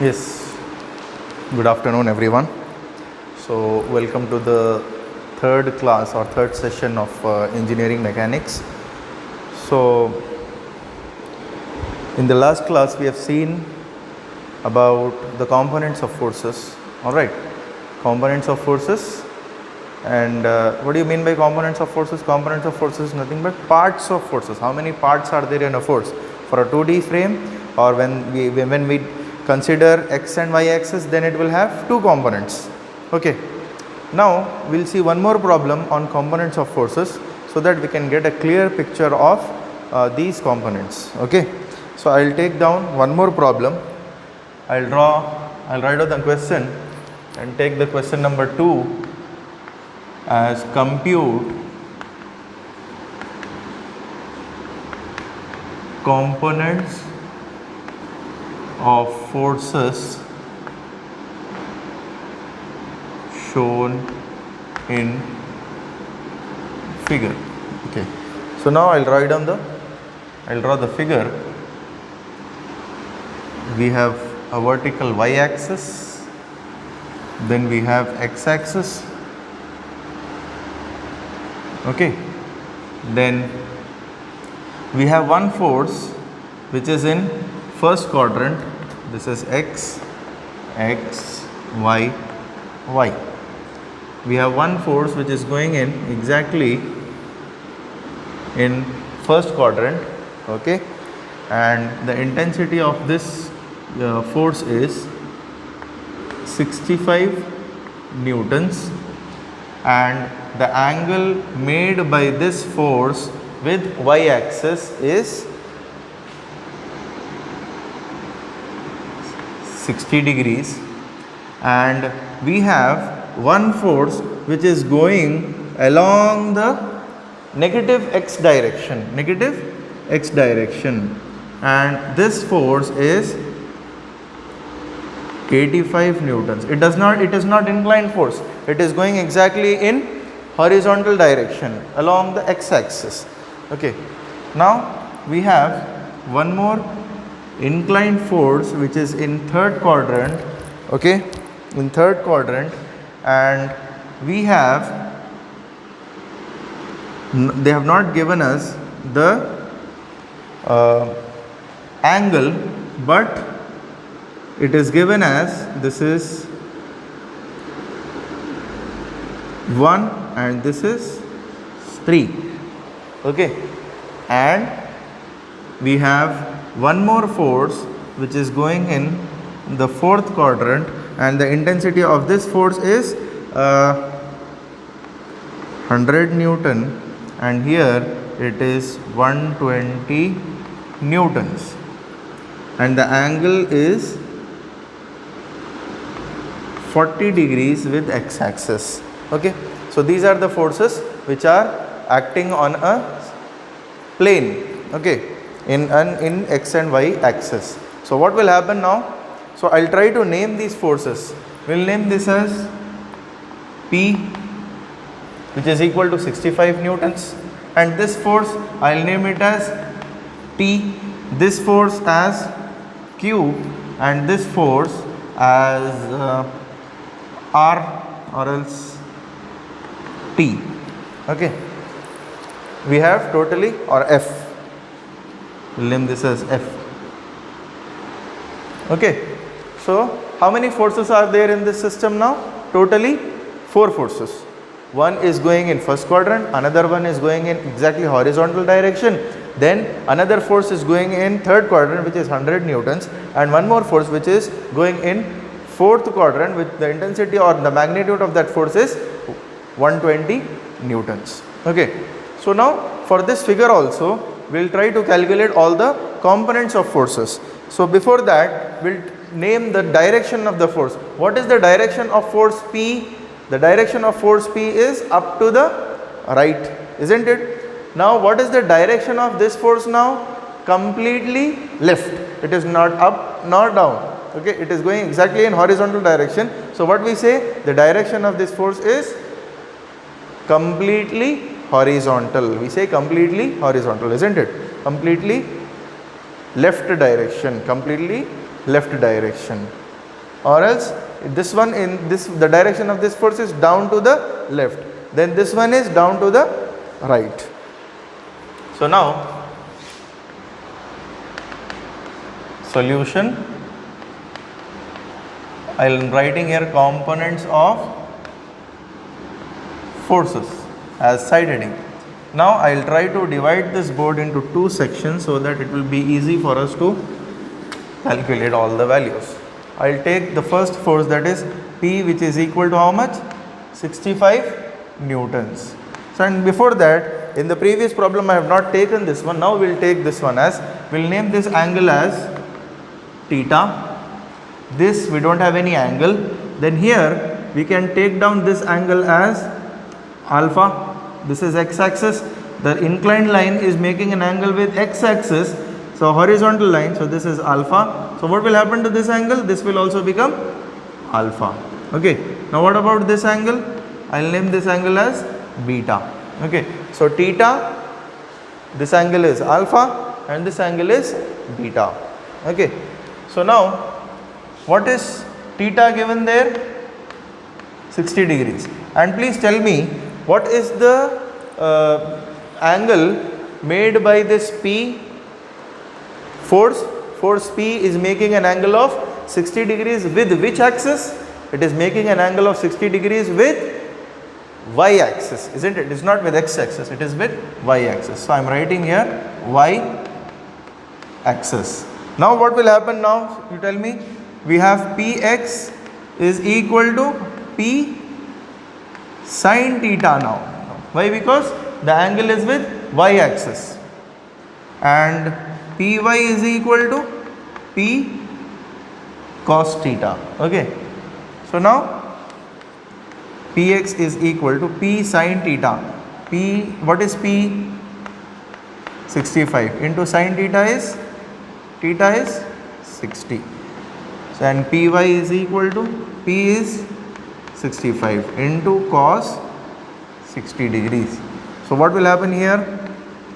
Yes, good afternoon everyone. So welcome to the third class or third session of engineering mechanics. So in the last class we have seen about the components of forces. Alright, components of forces. And what do you mean by components of forces? Components of forces is nothing but parts of forces. How many parts are there in a force? For a 2D frame, or when we consider x and y axis, then it will have two components. Okay. Now we'll see one more problem on components of forces, so that we can get a clear picture of these components. Okay. So I'll take down one more problem. I'll write out the question and take the question number 2 as compute components of forces shown in figure. Okay, so now I'll draw the figure. We have a vertical y-axis, then we have x-axis. Okay, then we have one force which is in first quadrant. This is x, y. We have one force which is going in exactly in first quadrant. Okay, and the intensity of this force is 65 newtons, and the angle made by this force with y-axis is 60 degrees, and we have one force which is going along the negative x direction, and this force is 85 newtons. It is not inclined force. It is going exactly in horizontal direction along the x-axis. Okay. Now we have one more inclined force which is in third quadrant. Okay, in third quadrant, and we have, they have not given us the angle, but it is given as this is 1 and this is 3. Okay, and we have one more force which is going in the fourth quadrant, and the intensity of this force is 100 Newton, and here it is 120 newtons, and the angle is 40 degrees with x-axis. Okay, so these are the forces which are acting on a plane. Okay, in x and y axis. So what will happen now? So I'll try to name these forces. We'll name this as P, which is equal to 65 newtons, and this force I'll name it as T, this force as Q, and this force as R or else T. Okay, we have totally, or F, we'll name this as F. Okay, so how many forces are there in this system now? Totally 4 forces. One is going in first quadrant, another one is going in exactly horizontal direction, then another force is going in third quadrant which is 100 newtons, and one more force which is going in fourth quadrant with the intensity or the magnitude of that force is 120 newtons. Okay, so now for this figure also we will try to calculate all the components of forces. So before that we will name the direction of the force. What is the direction of force P? The direction of force P is up to the right, isn't it? Now what is the direction of this force now? Completely left. It is not up nor down. Okay, it is going exactly in horizontal direction. So what we say, the direction of this force is completely horizontal. We say completely horizontal, isn't it? Completely left direction, completely left direction. or else this one in this, the direction of this force is down to the left, then this one is down to the right. So now solution, I am writing here components of forces as side heading. Now I will try to divide this board into two sections so that it will be easy for us to calculate all the values. I will take the first force, that is P, which is equal to how much? 65 newtons. So, and before that, in the previous problem I have not taken this one. Now we will take this one as, we will name this angle as theta. This we don't have any angle. Then here we can take down this angle as alpha. This is x-axis. The inclined line is making an angle with x-axis. So horizontal line. So this is alpha. So what will happen to this angle? This will also become alpha. Okay. Now what about this angle? I will name this angle as beta. Okay. So theta, this angle is alpha and this angle is beta. Okay. So now what is theta given there? 60 degrees. And please tell me, what is the angle made by this P force? Force P is making an angle of 60 degrees with which axis? It is making an angle of 60 degrees with y axis, isn't it? It is not with x axis, it is with y axis. So I am writing here y axis. Now what will happen now? You tell me. We have Px is equal to P sin theta now. Why? Because the angle is with y axis, and Py is equal to P cos theta. Okay. So now Px is equal to P sin theta. P, what is P? 65 into sin theta is 60. So and Py is equal to P is 65 into cos 60 degrees. So what will happen here?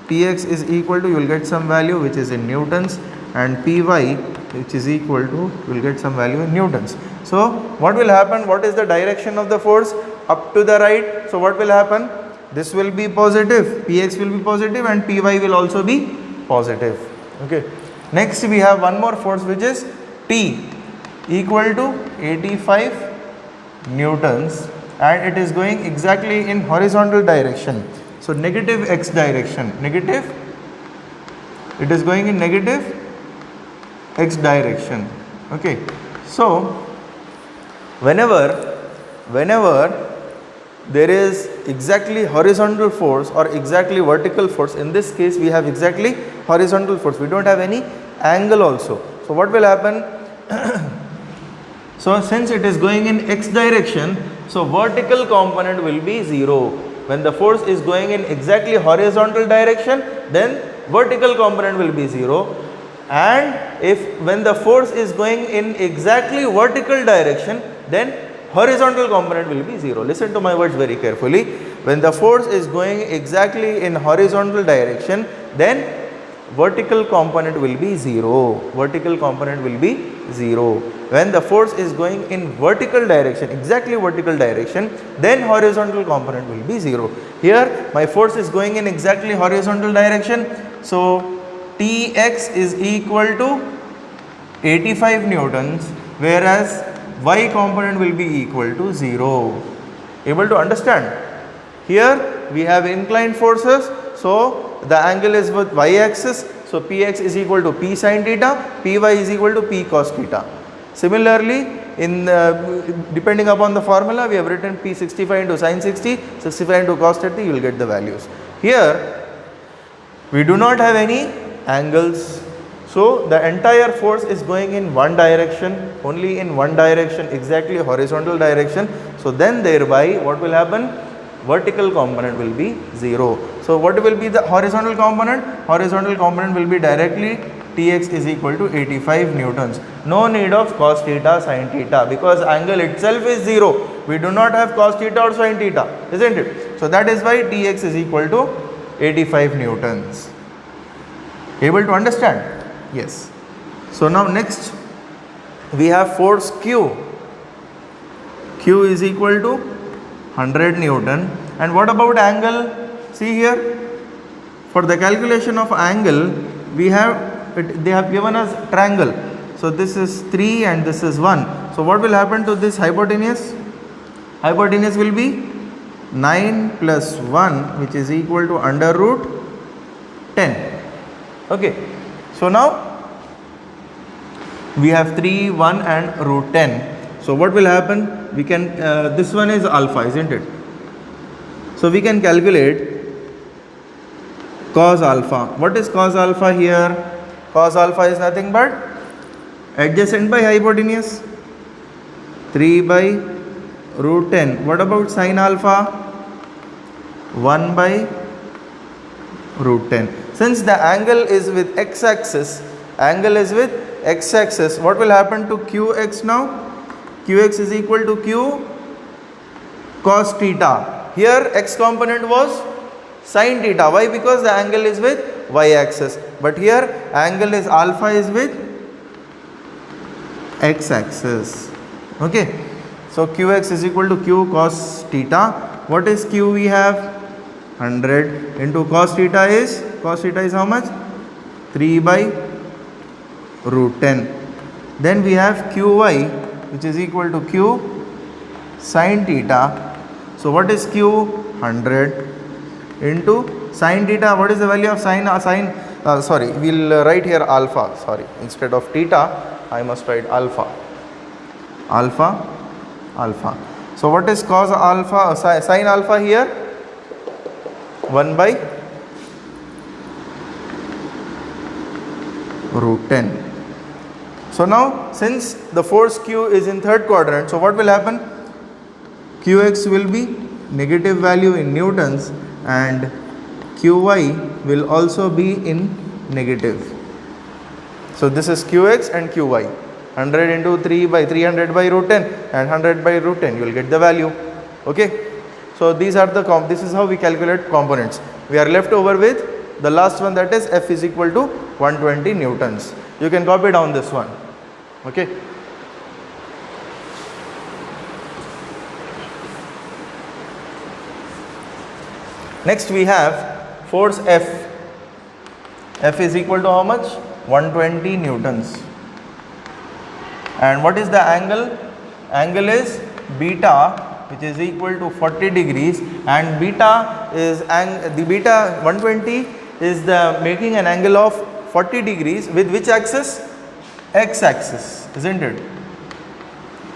Px is equal to, you will get some value which is in newtons, and Py which is equal to, you will get some value in newtons. So what will happen? What is the direction of the force? Up to the right. So what will happen? This will be positive, Px will be positive and Py will also be positive. Okay. Next we have one more force which is T equal to 85 newtons, and it is going exactly in horizontal direction. So negative x direction, negative, it is going in negative x direction. Okay. So whenever there is exactly horizontal force or exactly vertical force, in this case we have exactly horizontal force, we don't have any angle also. So what will happen? So since it is going in x direction, so vertical component will be 0. When the force is going in exactly horizontal direction, then vertical component will be 0. And if when the force is going in exactly vertical direction, then horizontal component will be 0. Listen to my words very carefully. When the force is going exactly in horizontal direction, then vertical component will be 0. Vertical component will be 0. When the force is going in vertical direction, exactly vertical direction, then horizontal component will be 0. Here my force is going in exactly horizontal direction. So Tx is equal to 85 newtons, whereas y component will be equal to 0. Able to understand? Here we have inclined forces, so the angle is with y axis, so Px is equal to P sin theta, Py is equal to P cos theta. Similarly, in depending upon the formula, we have written P65 into sin 60, 65 into cos 30, you will get the values. Here we do not have any angles, so the entire force is going in one direction, only in one direction, exactly horizontal direction. So then thereby what will happen? Vertical component will be 0. So what will be the horizontal component? Horizontal component will be directly Tx is equal to 85 newtons. No need of cos theta, sin theta, because angle itself is 0. We do not have cos theta or sin theta, isn't it? So that is why Tx is equal to 85 newtons. Able to understand? Yes. So now next we have force Q. Q is equal to 100 Newton. And what about angle? See here, for the calculation of angle, we have they have given us triangle. So this is 3 and this is 1. So what will happen to this hypotenuse? Hypotenuse will be 9 plus 1, which is equal to under root 10. Okay. So now we have 3, 1 and root 10. So what will happen? We can, this one is alpha, isn't it? So we can calculate cos alpha. What is cos alpha here? Cos alpha is nothing but adjacent by hypotenuse, 3 by root 10. What about sin alpha? 1 by root 10. Since the angle is with x-axis, what will happen to qx now? Qx is equal to q cos theta. Here x component was sin theta. Why? Because the angle is with y-axis. But here angle is alpha is with x-axis. Okay. So qx is equal to q cos theta. What is q we have? 100 into cos theta is how much? 3 by root 10. Then we have qy, which is equal to q sin theta. So what is q? 100 into sin theta. What is the value of sorry, we'll write here alpha. Sorry, instead of theta, I must write alpha. Alpha. So what is cos alpha, sin alpha here? 1 by root 10. So now, since the force Q is in third quadrant, so what will happen? Qx will be negative value in newtons and Qy will also be in negative. So this is Qx and Qy. 100 into 3 by 300 by root 10 and 100 by root 10, you will get the value. Okay. So these are the this is how we calculate components. We are left over with the last one, that is F is equal to 120 newtons. You can copy down this one. Okay. Next we have force F. F is equal to how much? 120 newtons. And what is the angle? Angle is beta, which is equal to 40 degrees, and beta is the beta 120 is the making an angle of 40 degrees with which axis? X axis, isn't it?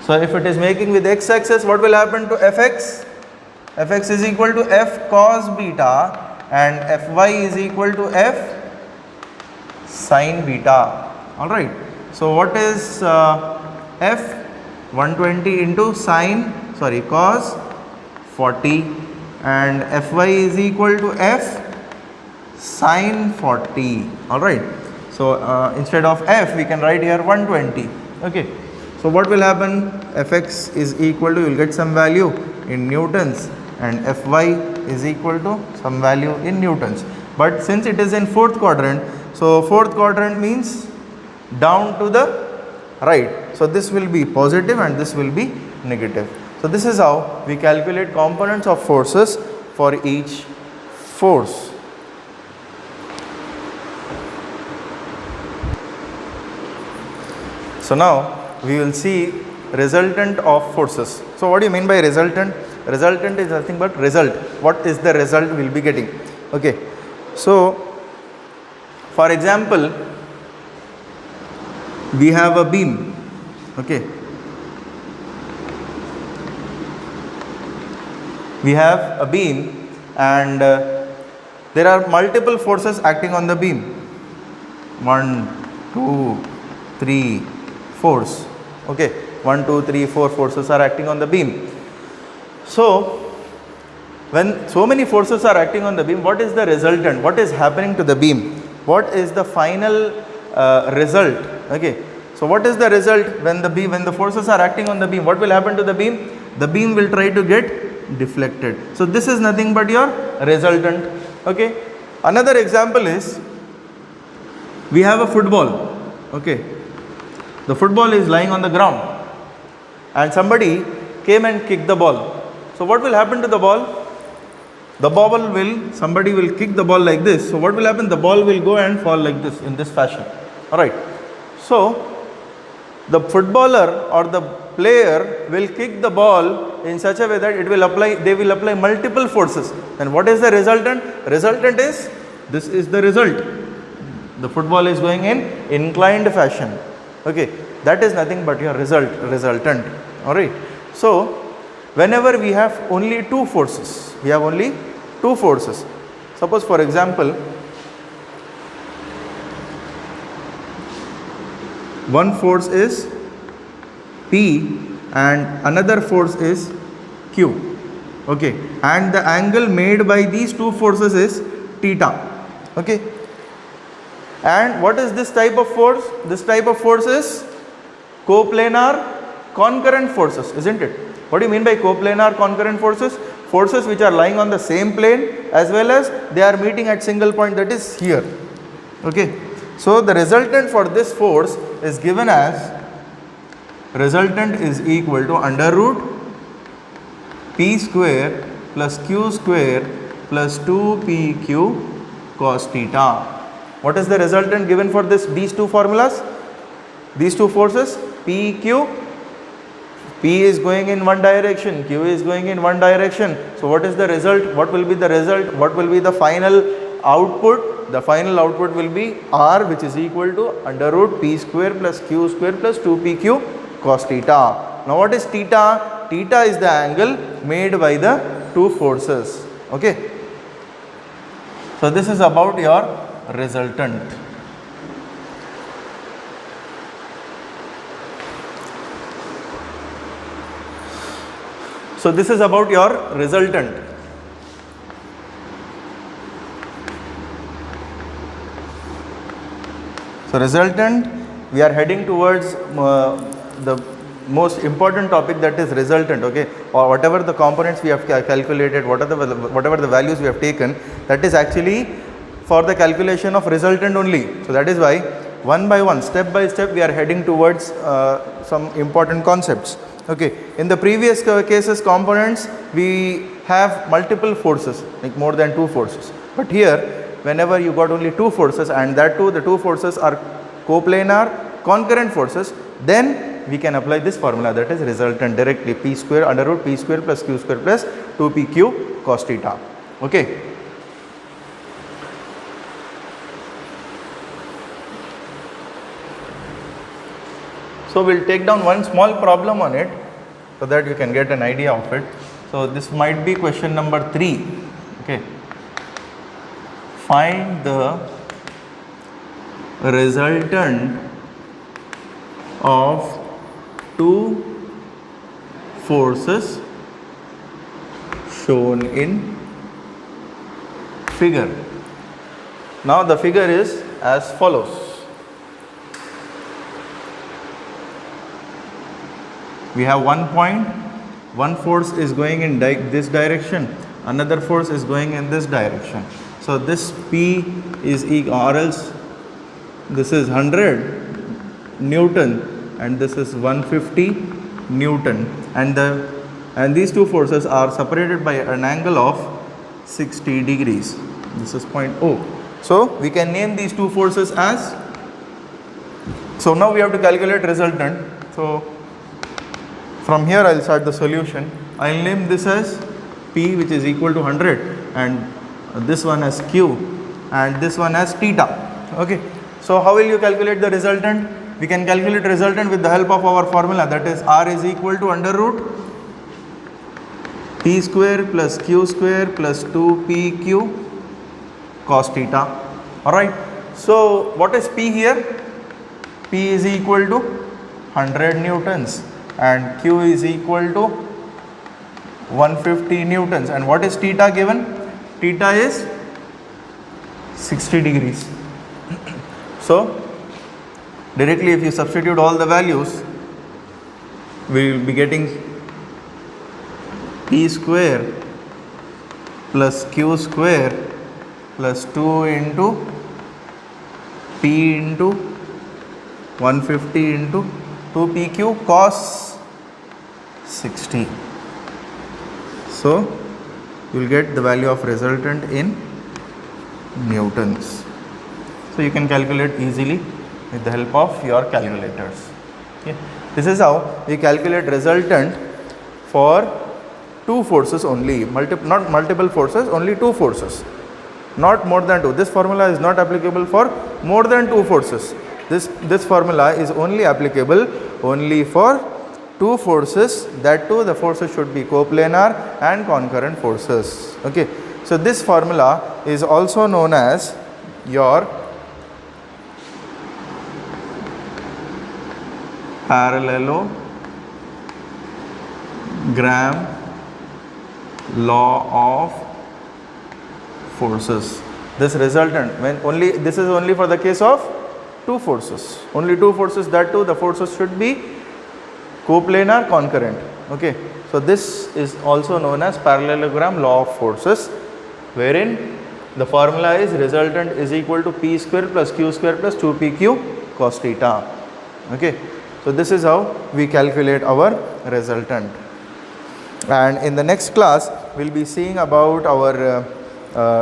So if it is making with x axis, what will happen to fx? Fx is equal to f cos beta and fy is equal to f sin beta. Alright. So what is f? 120 into cos 40 and fy is equal to f sin 40. Alright. So instead of f we can write here 120. Okay. So what will happen? Fx is equal to, you will get some value in newtons and fy is equal to some value in newtons. But since it is in fourth quadrant, so fourth quadrant means down to the right. So this will be positive and this will be negative. So this is how we calculate components of forces for each force. So now we will see resultant of forces. So what do you mean by resultant? Resultant is nothing but result. What is the result we will be getting? Okay. So for example, we have a beam. Okay. We have a beam and there are multiple forces acting on the beam. 1, 2, 3, 4. Okay. 1, 2, 3, 4 forces are acting on the beam. So when so many forces are acting on the beam, what is the resultant? What is happening to the beam? What is the final result? Okay. So what is the result when the forces are acting on the beam? What will happen to the beam? The beam will try to get deflected. So this is nothing but your resultant. Okay. Another example is we have a football. Okay. The football is lying on the ground and somebody came and kicked the ball. So what will happen to the ball? The ball will, somebody will kick the ball like this. So what will happen? The ball will go and fall like this, in this fashion. Alright. So the footballer or the player will kick the ball in such a way that they will apply multiple forces. And what is the resultant? Resultant is, this is the result. The football is going in inclined fashion. Okay, that is nothing but your resultant. Alright. So whenever we have only two forces, suppose for example, one force is P and another force is Q. Okay, and the angle made by these two forces is theta. Okay, and what is this type of force? This type of force is coplanar concurrent forces, isn't it? What do you mean by coplanar concurrent forces? Forces which are lying on the same plane as well as they are meeting at single point, that is here. Okay, so the resultant for this force is given as, resultant is equal to under root P square plus Q square plus 2PQ cos theta. What is the resultant given for these two formulas? These two forces, PQ, P is going in one direction, Q is going in one direction. So what is the result? What will be the result? What will be the final output? The final output will be R, which is equal to under root P square plus Q square plus 2PQ cos theta. Now what is theta? Theta is the angle made by the two forces. Okay. So this is about your resultant. So this is about your resultant. So resultant, we are heading towards the most important topic, that is resultant. Okay, or whatever the components we have calculated, whatever the values we have taken, that is actually for the calculation of resultant only. So that is why one by one, step by step, we are heading towards some important concepts. Okay, in the previous cases components, we have multiple forces, like more than two forces. But here, whenever you got only two forces, and that too, the two forces are coplanar concurrent forces, then we can apply this formula, that is resultant, directly P square under root P square plus Q square plus 2PQ cos theta. Okay. So we'll take down one small problem on it so that you can get an idea of it. So this might be question number 3. Okay. Find the resultant of two forces shown in figure. Now the figure is as follows. We have one point, one force is going in this direction, another force is going in this direction. So this P is equal, or else this is 100 Newton and this is 150 Newton, and these two forces are separated by an angle of 60 degrees. This is point O. So we can name these two forces as, so now we have to calculate resultant. So from here I will start the solution. I will name this as P, which is equal to 100, and this one as Q and this one as theta. Okay. So how will you calculate the resultant? We can calculate resultant with the help of our formula, that is R is equal to under root P square plus Q square plus 2PQ cos theta. Alright. So what is P here? P is equal to 100 newtons and Q is equal to 150 newtons, and what is theta given? Theta is 60 degrees. So directly if you substitute all the values, we will be getting P square plus Q square plus 2 into P into 150 into 2 PQ cos 60. So you will get the value of resultant in newtons. So you can calculate easily with the help of your calculators. Okay. This is how we calculate resultant for two forces only, not multiple forces, only two forces, not more than two. This formula is not applicable for more than two forces. This formula is only applicable only for two forces, that too the forces should be coplanar and concurrent forces. Okay. So this formula is also known as your parallelogram law of forces. This resultant, this is only for the case of two forces, only two forces, that too the forces should be coplanar concurrent. Okay. So this is also known as parallelogram law of forces, wherein the formula is resultant is equal to p square plus q square plus 2pq cos theta. Okay. So this is how we calculate our resultant. And in the next class we will be seeing about our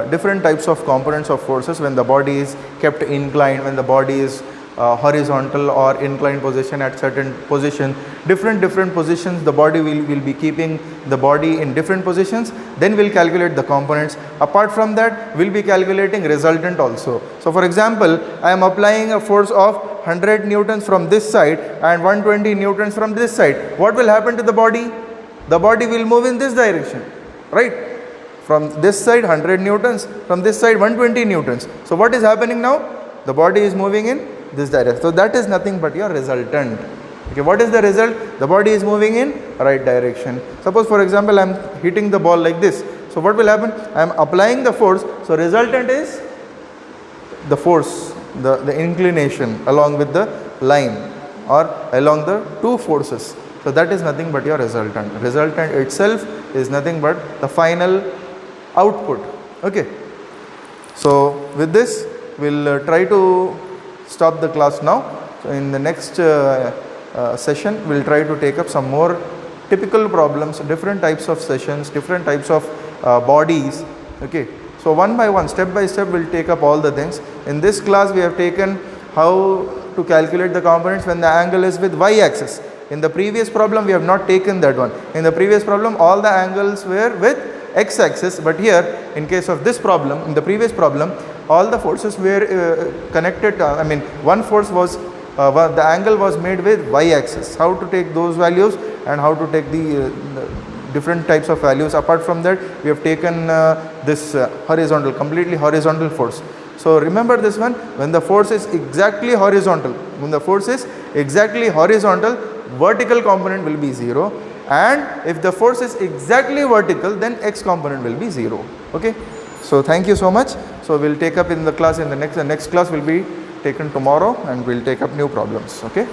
different types of components of forces when the body is kept inclined, when the body is horizontal or inclined position at certain position, different positions the body will be keeping the body in different positions, then we will calculate the components. Apart from that, we will be calculating resultant also. So for example, I am applying a force of 100 newtons from this side and 120 newtons from this side. What will happen to the body? The body will move in this direction, right? From this side 100 newtons, from this side 120 newtons. So what is happening now? The body is moving in this direction. So that is nothing but your resultant. Okay, what is the result? The body is moving in right direction. Suppose for example I am hitting the ball like this. So what will happen? I am applying the force. So resultant is the force, the inclination along with the line or along the two forces. So that is nothing but your resultant. Resultant itself is nothing but the final output. Okay. So with this we'll try to stop the class now. So in the next session we'll try to take up some more typical problems, different types of sessions, different types of bodies. Okay. So one by one, step by step we'll take up all the things. In this class we have taken how to calculate the components when the angle is with y-axis. In the previous problem we have not taken that one. In the previous problem all the angles were with x-axis, but here in case of this problem, in the previous problem, all the forces were connected, one force was, the angle was made with y-axis. How to take those values and how to take the different types of values. Apart from that we have taken this horizontal, completely horizontal force. So remember this one, when the force is exactly horizontal, vertical component will be 0, and if the force is exactly vertical, then x component will be 0. Okay. So thank you so much. So we'll take up in the class in the next class will be taken tomorrow and we'll take up new problems. Okay.